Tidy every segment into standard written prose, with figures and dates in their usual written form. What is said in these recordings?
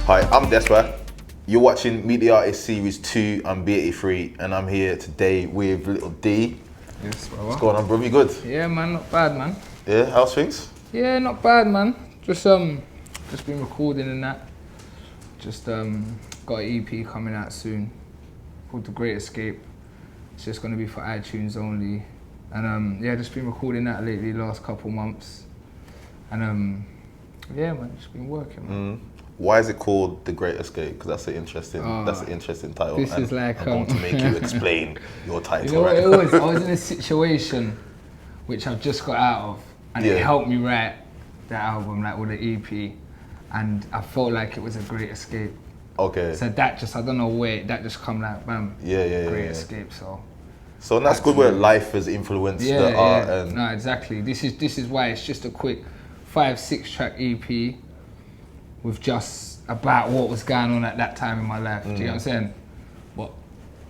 Hi, I'm Despa. You're watching Meet the Artist Series 2. I'm be83 and I'm here today with Little D. Yes, brother. What's going on, bro? You good? Yeah, man, not bad, man. Yeah, how's things? Yeah, not bad, man. Just been recording and that. Just got an EP coming out soon called The Great Escape. It's just gonna be for iTunes only. And yeah, just been recording that lately, last couple months. And yeah, man, just been working, man. Why is it called The Great Escape? Because that's an interesting title. This is like I'm going to make you explain your title. You know what right? it was? I was in a situation which I've just got out of, and it helped me write the album, like with the EP, and I felt like it was a great escape. Okay. So that just, I don't know where, that just come like bam. Great escape. So that's good where life has influenced the art. And no, exactly. This is why it's just a quick 5-6 track EP with just about what was going on at that time in my life. Do you know what I'm saying? But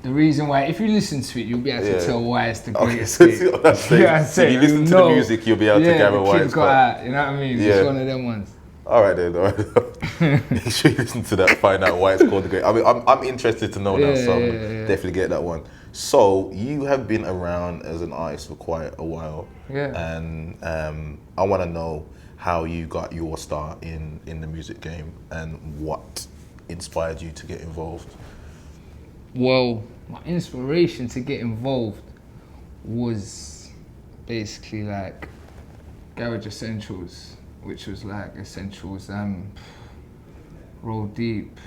the reason why, if you listen to it, you'll be able to tell why it's the great escape. So that's you know what I'm saying? If you listen to the music, you'll be able to gather why it's got out, you know what I mean? It's one of them ones. All right then, all right. Make sure you listen to that, find out why it's called The Great. I mean, I'm interested to know now, so definitely get that one. So you have been around as an artist for quite a while. Yeah. And I want to know how you got your start in the music game and what inspired you to get involved. Well, my inspiration to get involved was basically like Garage Essentials, which was like Essentials, Roll Deep,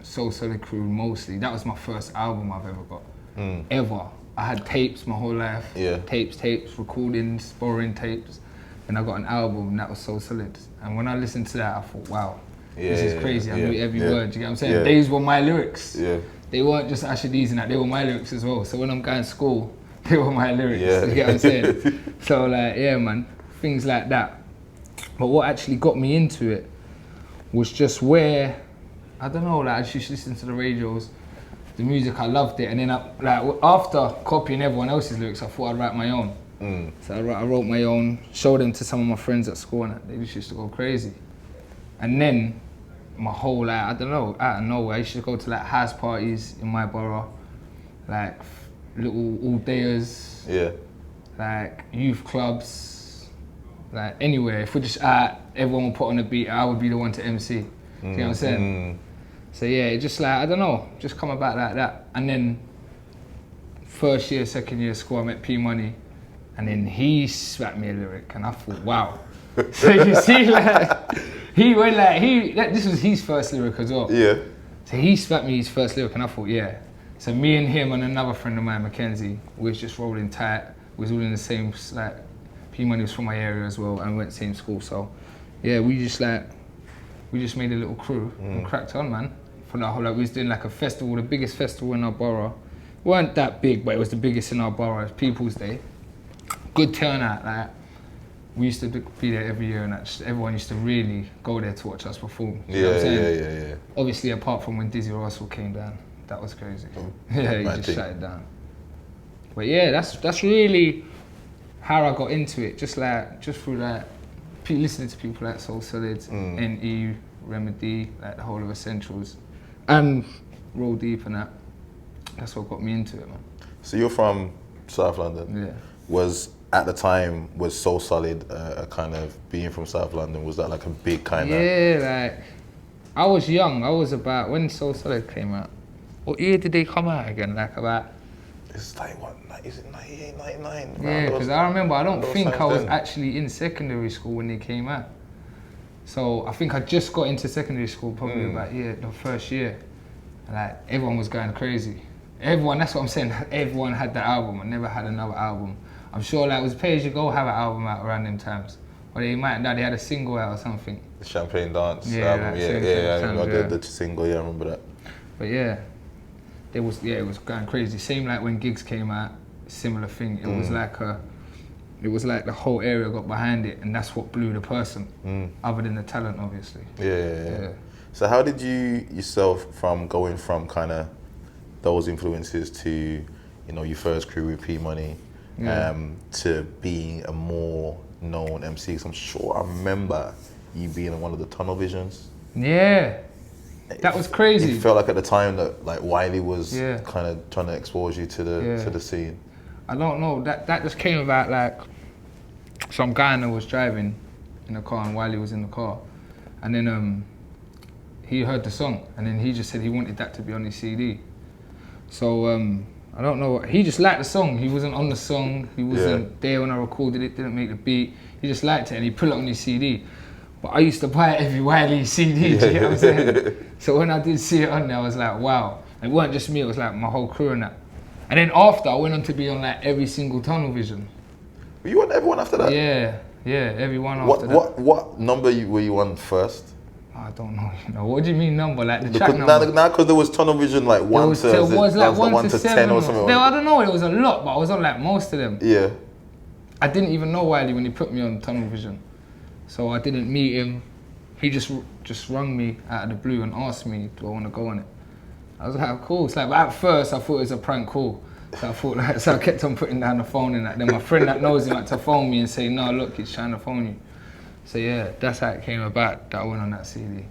Soul Solid Crew mostly. That was my first album I've ever got, ever. I had tapes my whole life, tapes, recordings, borrowing tapes. And I got an album and that was so solid. And when I listened to that, I thought, wow, this is crazy. I knew every word, you get what I'm saying? These were my lyrics. They weren't just Asher D's and that, they were my lyrics as well. So when I'm going to school, they were my lyrics, you get what I'm saying? So like, yeah man, things like that. But what actually got me into it was just where, I don't know, like I just listened to the radios, the music, I loved it. And then after copying everyone else's lyrics, I thought I'd write my own. So I wrote my own, showed them to some of my friends at school, and they just used to go crazy. And then my whole, like, I don't know, out of nowhere, I used to go to like house parties in my borough, like little all-dayers, like youth clubs, like anywhere. If we're just out, everyone would put on a beat, I would be the one to MC. You know what I'm saying? So yeah, it just like, I don't know, just come about like that. And then first year, second year school, I met P Money. And then he slapped me a lyric, and I thought, wow. So you see, like, this was his first lyric as well. Yeah. So he slapped me his first lyric, and I thought, yeah. So me and him and another friend of mine, Mackenzie, we was just rolling tight. We was all in the same, like, P Money was from my area as well, and we went to the same school. So, yeah, we just made a little crew and cracked on, man. For the whole, like, we was doing like a festival, the biggest festival in our borough. It weren't that big, but it was the biggest in our borough. It was People's Day. Good turnout, like we used to be there every year, and everyone used to really go there to watch us perform. You know what I'm saying? Yeah. Obviously, apart from when Dizzy Russell came down, that was crazy. He just shut it down. But yeah, that's really how I got into it. Just through like listening to people like Soul Solid, NE, Remedy, like the whole of Essentials, and Roll Deep and that. That's what got me into it, man. So you're from South London. Yeah. At the time, was Soul Solid a kind of, being from South London, was that like a big kind of? Yeah, like, I was young. I was about, when Soul Solid came out, what year did they come out again? Like about... It's like, what, is it 98, 99? Yeah, because I remember, I don't think I was actually in secondary school when they came out. So I think I just got into secondary school probably about, the first year. And like, everyone was going crazy. Everyone, that's what I'm saying, everyone had the album. I never had another album. I'm sure like it was Pay As You Go have an album out around them times. Or they had a single out or something. The Champagne Dance album, I remember the single, I remember that. But yeah, it was going crazy. Same like when Gigs came out, similar thing. It was like the whole area got behind it, and that's what blew the person, other than the talent, obviously. Yeah. So how did you yourself, from going from kind of those influences to, your first crew with P Money, to being a more known MC? 'Cause I'm sure I remember you being in one of the Tunnel Visions. Yeah. That was crazy. It felt like at the time that like Wiley was Yeah. kind of trying to expose you to the scene. I don't know. That just came about like some guy I know was driving in a car and Wiley was in the car, and then he heard the song and then he just said he wanted that to be on his CD. So I don't know. He just liked the song. He wasn't on the song. He wasn't there when I recorded it. Didn't make the beat. He just liked it and he put it on his CD. But I used to buy every Wiley CD. Do you get what I'm saying? So when I did see it on there, I was like, wow. It weren't just me. It was like my whole crew and that. And then after, I went on to be on like every single Tunnel Vision. Were you on everyone after that? Yeah, everyone after that. What number were you on first? I don't know. You know, what do you mean number? Like the track number? Now, because there was Tunnel Vision like 1 to 10 or something. No, I don't know. It was a lot, but I was on like most of them. Yeah. I didn't even know Wiley when he put me on Tunnel Vision, so I didn't meet him. He just rung me out of the blue and asked me, "Do I want to go on it?" I was like, "Cool." It's like, but at first I thought it was a prank call. So I kept on putting down the phone and that. Then my friend that knows him had to phone me and say, "No, look, he's trying to phone you." So yeah, that's how it came about that I went on that CD.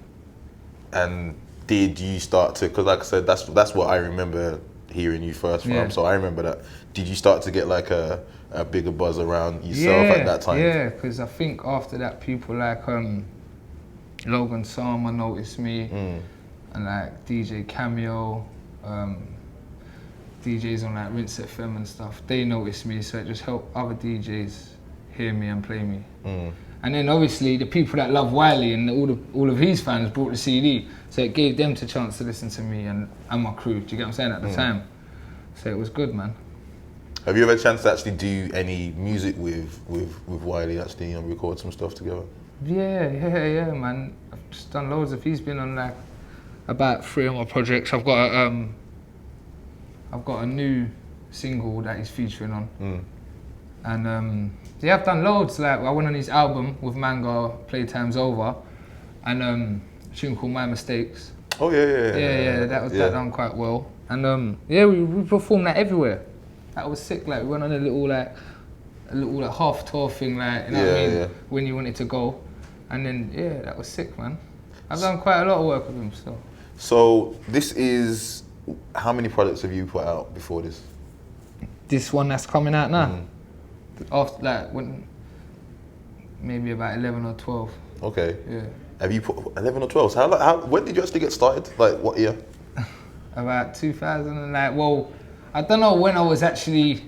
And did you start to? Because like I said, that's what I remember hearing you first from. So I remember that. Did you start to get like a bigger buzz around yourself at that time? Yeah, because I think after that, people like Logan Sama noticed me, and like DJ Cameo, DJs on like Rinse FM and stuff. They noticed me, so it just helped other DJs hear me and play me. And then obviously the people that love Wiley and all of his fans brought the CD, so it gave them the chance to listen to me and my crew. Do you get what I'm saying at the time? So it was good, man. Have you ever had a chance to actually do any music with Wiley, actually, and record some stuff together? Yeah, man. I've just done loads of. He's been on like about 3 of my projects. I've got a new single that he's featuring on, and yeah, I've done loads. Like I went on his album with Manga, Playtime's Over, and a tune called My Mistakes. Oh yeah. That done quite well, and yeah, we performed that everywhere. That was sick. Like we went on a little half tour thing, like you know what I mean, when you wanted to go, and then yeah, that was sick, man. I've done quite a lot of work with him still. So this is, how many projects have you put out before this? This one that's coming out now, after like when maybe about 11 or 12. Okay. Yeah. Have you put 11 or 12? So how when did you actually get started? Like what year? About 2000 and like, well, I don't know when I was actually,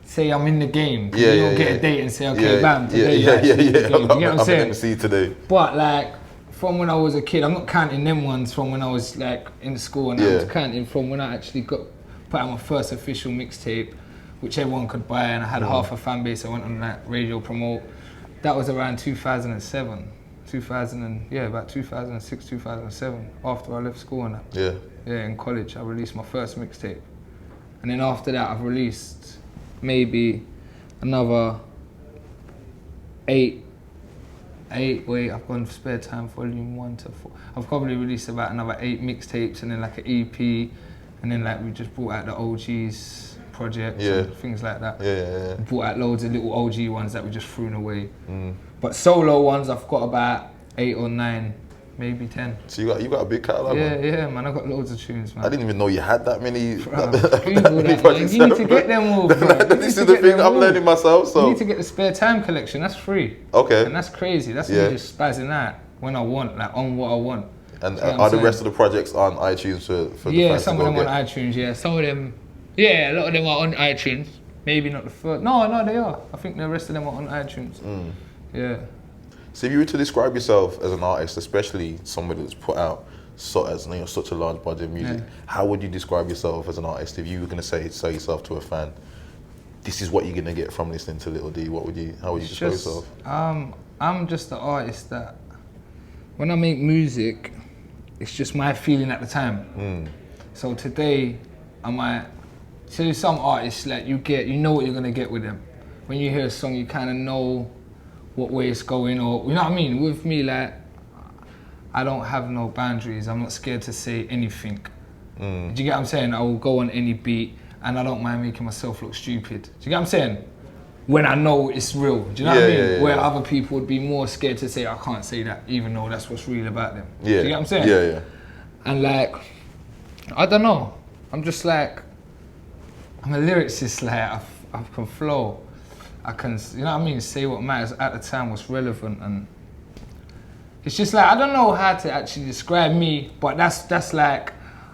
say I'm in the game. Yeah, you don't get a date and say, okay, bam, today you're actually in the game. You get what I'm saying? I'm MC today. But like, from when I was a kid, I'm not counting them ones from when I was like in school, and I'm counting from when I actually put out my first official mixtape, which everyone could buy, and I had half a fan base. I went on that radio promote. That was around 2007. About 2006, 2007, after I left school and that. Yeah, in college, I released my first mixtape. And then after that, I've released maybe another 8. I've gone Spare Time Volume 1 to 4. I've probably released about another 8 mixtapes and then like an EP. And then like we just brought out the OGs projects and things like that. Yeah. Brought out loads of little OG ones that we just threw away. But solo ones, I've got about 8 or 9. Maybe 10. So you got a big catalogue, man. Yeah, man. I've got loads of tunes, man. I didn't even know you had that many. You need to get them all, bro. This is the thing I'm learning myself. So you need to get the Spare Time collection. That's free. Okay. And that's crazy. That's me just spazzing out when I want, like on what I want. And are the rest of the projects on iTunes for the fans some of them on iTunes. Yeah, some of them. Yeah, a lot of them are on iTunes. Maybe not the first. No, they are. I think the rest of them are on iTunes. Yeah. So if you were to describe yourself as an artist, especially somebody that's put out such a large body of music, how would you describe yourself as an artist? If you were going to say yourself to a fan, this is what you're going to get from listening to Little D, how would you describe yourself? I'm just an artist that, when I make music, it's just my feeling at the time. So today, I might, so some artists, like you know what you're going to get with them. When you hear a song, you kind of know what way it's going, or you know what I mean. With me, like I don't have no boundaries. I'm not scared to say anything. Do you get what I'm saying? I will go on any beat, and I don't mind making myself look stupid. Do you get what I'm saying? When I know it's real. Do you know what I mean? Where other people would be more scared to say I can't say that, even though that's what's real about them. Do you get what I'm saying? And like, I don't know. I'm just like, I'm a lyricist. Like I can flow. I can, you know what I mean, say what matters at the time, what's relevant, and it's just like I don't know how to actually describe me, but that's like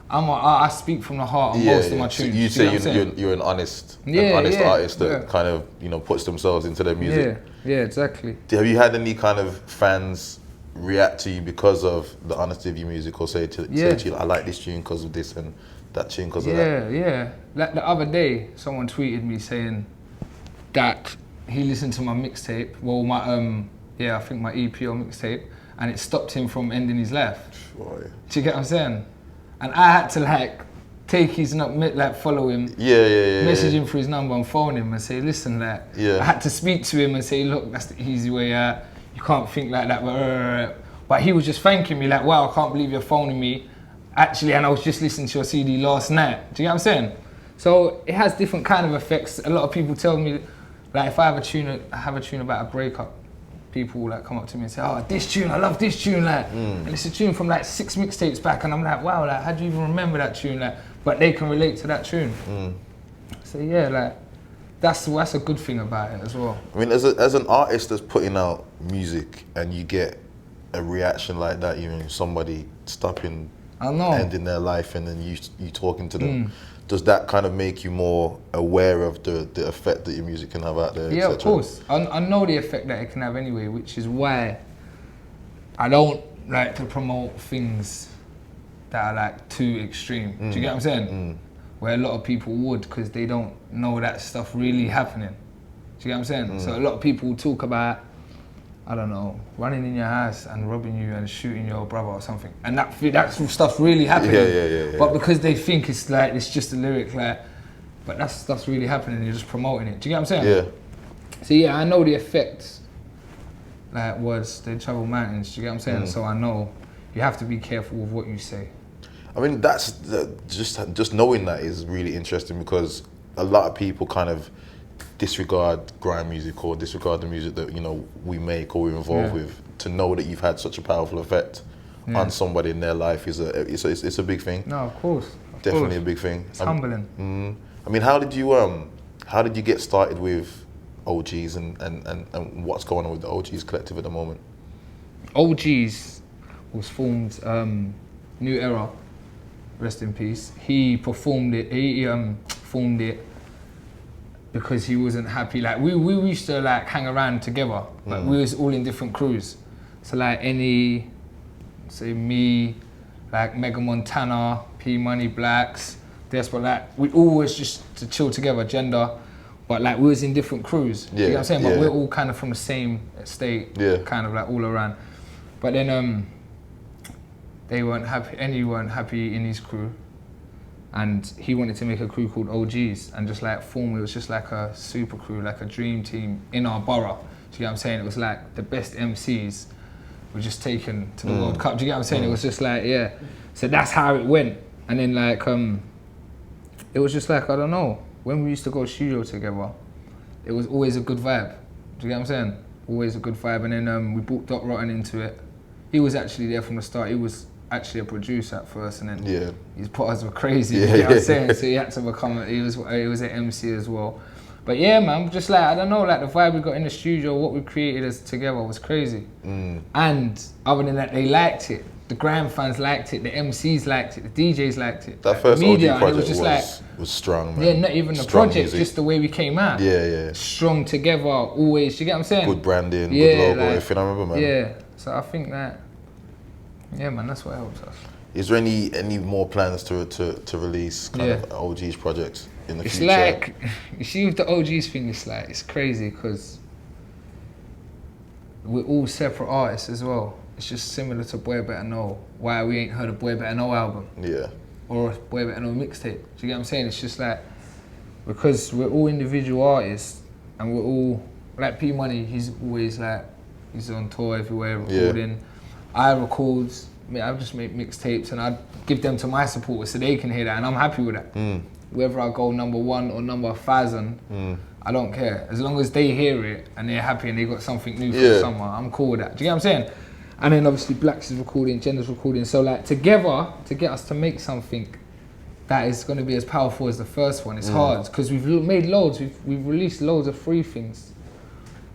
I speak from the heart on most of my tunes. So you say you're an honest artist that kind of, you know, puts themselves into their music. Yeah, exactly. Have you had any kind of fans react to you because of the honesty of your music, or say to you, I like this tune because of this and that tune because of that? Yeah. Like the other day, someone tweeted me saying that he listened to my mixtape. Well, my I think my EP or mixtape, and it stopped him from ending his life. Oh, yeah. Do you get what I'm saying? And I had to like take his like follow him, message him for his number and phone him and say, listen, like I had to speak to him and say, look, that's the easy way out. You can't think like that. But he was just thanking me like, wow, I can't believe you're phoning me. Actually, and I was just listening to your CD last night. Do you get what I'm saying? So it has different kind of effects. A lot of people tell me, like if I have a tune about a breakup, people will like come up to me and say, oh, this tune, I love this tune, like, and it's a tune from like 6 mixtapes back, and I'm like, wow, like, how do you even remember that tune, like, but they can relate to that tune. So yeah, like, that's a good thing about it as well. I mean, as an artist that's putting out music and you get a reaction like that, you know, somebody stopping, ending their life, and then you talking to them, does that kind of make you more aware of the effect that your music can have out there? Yeah, of course. I know the effect that it can have anyway, which is why I don't like to promote things that are like too extreme. Do you get what I'm saying? Where a lot of people would, because they don't know that stuff really happening. Do you get what I'm saying? So a lot of people talk about, I don't know, running in your house and robbing you and shooting your brother or something, and that stuff really happening. Yeah. But because they think it's like it's just a lyric, like, but that stuff's really happening. And you're just promoting it. Do you get what I'm saying? Yeah. So yeah, I know the effects. Like words, they travel mountains. Do you get what I'm saying? So I know you have to be careful with what you say. I mean, that's just knowing that is really interesting, because a lot of people kind of disregard grime music or disregard the music that, you know, we make or we're involved with. To know that you've had such a powerful effect on somebody in their life is it's a big thing. No, of course. Definitely a big thing. It's humbling. I mean, how did you get started with OGs and what's going on with the OGs collective at the moment? OGs was formed, New Era, rest in peace. He performed it. He formed it because he wasn't happy. Like we used to like hang around together. Like we was all in different crews. So like say me, like Mega Montana, P Money, Blacks, Despa, like we always just to chill together, Gender, but like we was in different crews. You know what I'm saying? But we're all kind of from the same estate, kind of like all around. But then they weren't happy. Any weren't happy in his crew. And he wanted to make a crew called OGs and just like form, it was just like a super crew, like a dream team in our borough. Do you get what I'm saying? It was like the best MCs were just taken to the World Cup. Do you get what I'm saying? It was just like, So that's how it went. And then like, it was just like, I don't know, when we used to go studio together, it was always a good vibe. Do you get what I'm saying? Always a good vibe. And then we brought Doc Rotten into it. He was actually there from the start. He was actually a producer at first, and then his potters were crazy. You know what I'm saying? So he had to become. He was an MC as well. But yeah, man, just like I don't know, like the vibe we got in the studio, what we created as together was crazy. And other than that, they liked it. The Grime fans liked it. The MCs liked it. The DJs liked it. That first media, OG project was strong, man. Yeah, not even the project, just the way we came out. Yeah. Strong together, always. You get what I'm saying? Good branding, good logo, like, everything. I remember, man. Yeah. So I think that. Yeah, man, that's what helps us. Is there any more plans to release kind of OGs projects in the future? It's like, you see with the OGs thing, it's crazy because we're all separate artists as well. It's just similar to Boy Better Know. Why we ain't heard a Boy Better Know album. Yeah. Or a Boy Better Know mixtape. Do you get what I'm saying? It's just like, because we're all individual artists and we're all, like P Money, he's always like, he's on tour everywhere recording. I record, I just make mixtapes and I give them to my supporters so they can hear that, and I'm happy with that. Whether I go number 1 or number 1,000, I don't care. As long as they hear it and they're happy and they got something new from someone, I'm cool with that. Do you get what I'm saying? And then obviously Blacks is recording, Gender's recording. So like together, to get us to make something that is going to be as powerful as the first one, it's hard because we've made loads, we've released loads of free things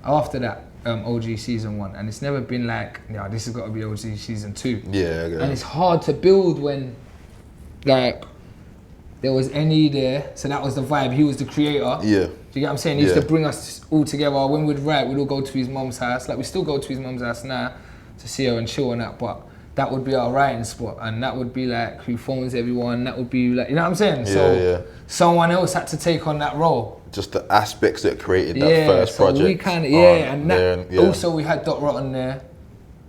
after that OG season 1, and it's never been like, yeah, this has got to be OG season 2. Yeah. And it's hard to build when like there was NE there, so that was the vibe. He was the creator. Yeah. Do you get what I'm saying? He used to bring us all together. When we'd write, we'd all go to his mum's house. Like we still go to his mum's house now to see her and chill and that, but that would be our writing spot, and that would be like who phones everyone. That would be like, you know what I'm saying? So someone else had to take on that role. Just the aspects that created that first project. So we kind of and that, also we had Dot Rotten there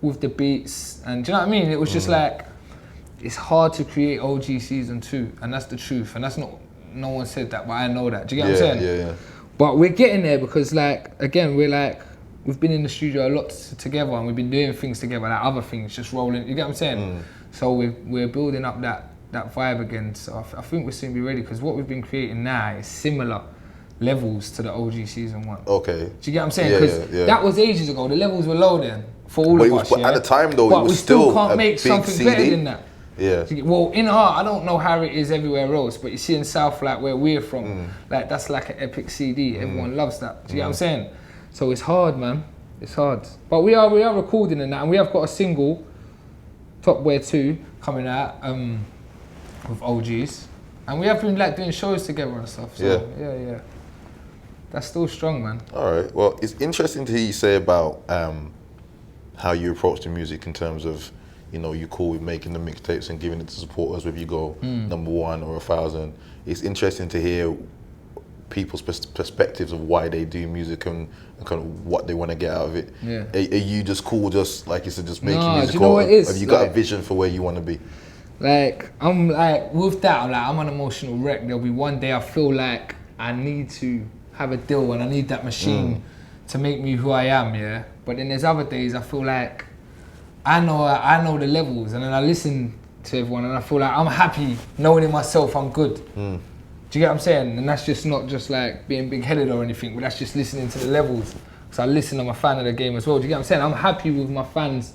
with the beats, and do you know what I mean? It was just like, it's hard to create OG season 2, and that's the truth, and that's not, no one said that, but I know that. Do you get what I'm saying? Yeah. But we're getting there because like, again, we've been in the studio a lot together, and we've been doing things together, like other things, just rolling, you get what I'm saying? So we're building up that vibe again, so I think we'll soon be ready, because what we've been creating now is similar levels to the OG season 1. Okay. Do you get what I'm saying? Because that was ages ago, the levels were low then, for all of us, But at the time though, but it was we still can't a make big something CD. better than that. Yeah. Well, in art, I don't know how it is everywhere else, but you see in South, like where we're from, like that's like an epic CD. Everyone loves that. Do you get what I'm saying? So it's hard, man. It's hard. But we are recording in that, and we have got a single, Top Wear 2, coming out with OGs, and we have been like doing shows together and stuff. So yeah. That's still strong, man. All right. Well, it's interesting to hear you say about how you approach the music in terms of, you know, you're cool with making the mixtapes and giving it to supporters, whether you go number 1 or 1,000. It's interesting to hear people's perspectives of why they do music and kind of what they want to get out of it. Yeah. Are you just cool, just like you said, just making music? Do you know what it is? Have you got a vision for where you want to be? Like, I'm like, with that, like, I'm an emotional wreck. There'll be one day I feel like I need to have a deal and I need that machine to make me who I am, yeah? But then there's other days I feel like I know the levels, and then I listen to everyone and I feel like I'm happy knowing in myself I'm good. Do you get what I'm saying? And that's just not just like being big-headed or anything, but that's just listening to the levels. Because I listen, I'm a fan of the game as well. Do you get what I'm saying? I'm happy with my fans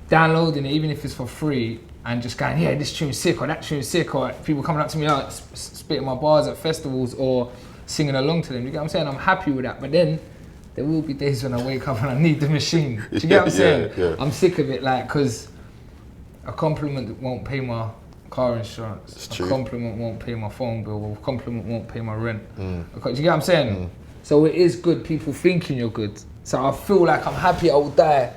downloading it, even if it's for free, and just going, yeah, this tune's sick, or that tune's sick, or people coming up to me out, spitting my bars at festivals, or singing along to them. Do you get what I'm saying? I'm happy with that. But then there will be days when I wake up and I need the machine. Do you get what I'm saying? Yeah. I'm sick of it, like, because a compliment won't pay my car insurance. A compliment won't pay my phone bill. A compliment won't pay my rent. Do you get what I'm saying? So it is good people thinking you're good. So I feel like I'm happy I will die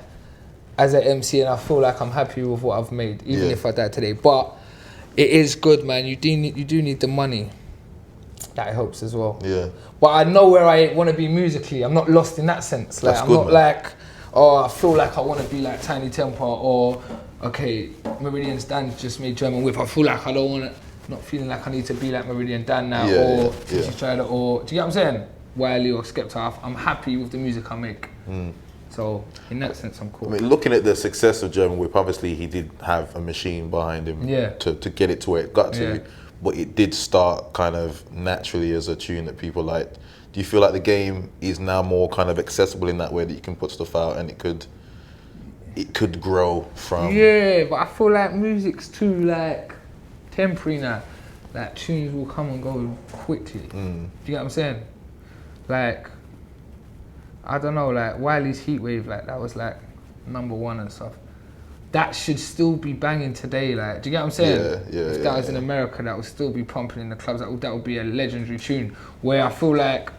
as an MC, and I feel like I'm happy with what I've made, even if I die today. But it is good, man. You do need the money. That helps as well. Yeah. But I know where I want to be musically. I'm not lost in that sense. Like, I'm not like, oh, I feel like I want to be like Tiny Temper, or okay, Meridian Dan just made German Whip. I feel like I don't want to, not feeling like I need to be like Meridian Dan now, or Tried it, or do you get what I'm saying? Wiley or Skepta. I'm happy with the music I make. So in that sense, I'm cool. I mean, looking at the success of German Whip, obviously he did have a machine behind him to get it to where it got to. But it did start kind of naturally as a tune that people liked. Do you feel like the game is now more kind of accessible in that way, that you can put stuff out and it could grow from? Yeah, but I feel like music's too like temporary now. Like tunes will come and go quickly. Do you get what I'm saying? Like, I don't know, like Wiley's Heatwave, like that was like #1 and stuff. That should still be banging today, like, do you get what I'm saying? If that was in America, that would still be pumping in the clubs. That would be a legendary tune. Where I feel like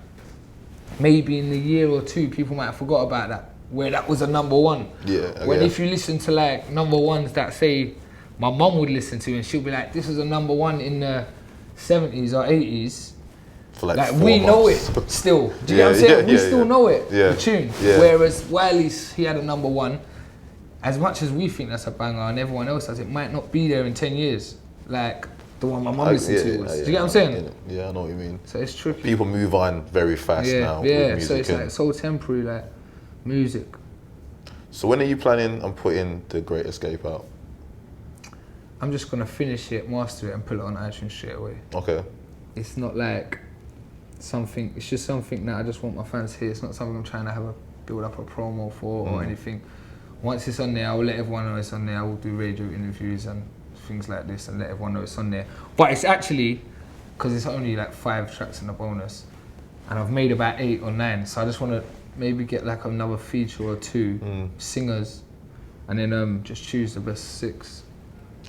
maybe in a year or two, people might have forgot about that. Where that was a #1. When if you listen to like #1s that say my mum would listen to, and she'll be like, this was a #1 in the 70s or 80s. For like we months. know it still. Do you get what I'm saying? We still know it, the tune. Whereas Wiley's, he had a #1. As much as we think that's a banger and everyone else does, it might not be there in 10 years. Like the one my mum listened to was. Do you get what I'm saying? Yeah, I know what you mean. So it's tricky. People move on very fast now with music. So it's like so temporary, like music. So when are you planning on putting The Great Escape out? I'm just gonna finish it, master it, and put it on iTunes straight away. Okay. It's not like something. It's just something that I just want my fans to hear. It's not something I'm trying to build up a promo for or anything. once it's on there, I will let everyone know it's on there. I will do radio interviews and things like this and let everyone know it's on there. But it's actually, because it's only like 5 tracks in the bonus, and I've made about 8 or 9, so I just want to maybe get like another feature or 2 singers, and then just choose the best 6.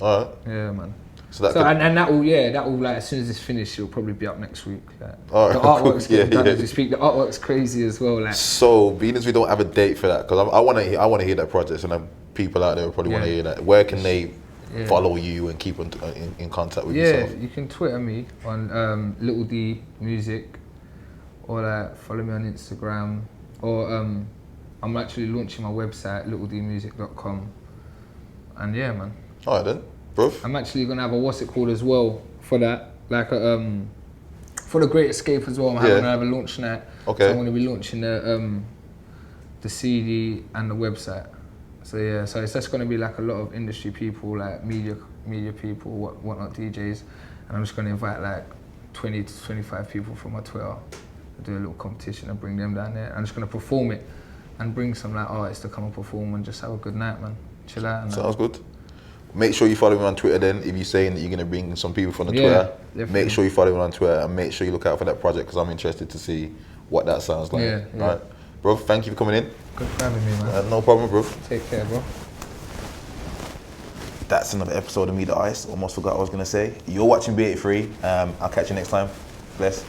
All right. Yeah, man. So that and that will like as soon as it's finished, it'll probably be up next week. Like, all right, the artwork's cool. getting done as we speak. The artwork's crazy as well. Like, so being as we don't have a date for that, because I want to hear that project, and people out there will probably want to hear that. Where can they follow you and keep in contact with yourself? Yeah, you can Twitter me on Little D Music, or like follow me on Instagram, or I'm actually launching my website littledmusic.com, and yeah, man. All right then, bro. I'm actually gonna have a what's it called as well for that, like a for the Great Escape as well. I'm gonna have a launch night. Okay. So I'm gonna be launching the CD and the website. So yeah, so it's just gonna be like a lot of industry people, like media people, whatnot, DJs, and I'm just gonna invite like 20 to 25 people from my Twitter to do a little competition and bring them down there. I'm just gonna perform it and bring some like artists to come and perform and just have a good night, man. Chill out. And sounds good. Make sure you follow me on Twitter then. If you're saying that you're gonna bring some people from the Twitter, definitely. make sure you follow me on Twitter and make sure you look out for that project because I'm interested to see what that sounds like. Yeah. All right, bro. Thank you for coming in. Good for having me, man. No problem, bro. Take care, bro. That's another episode of Me the Ice. Almost forgot what I was gonna say. You're watching be83. I'll catch you next time. Bless.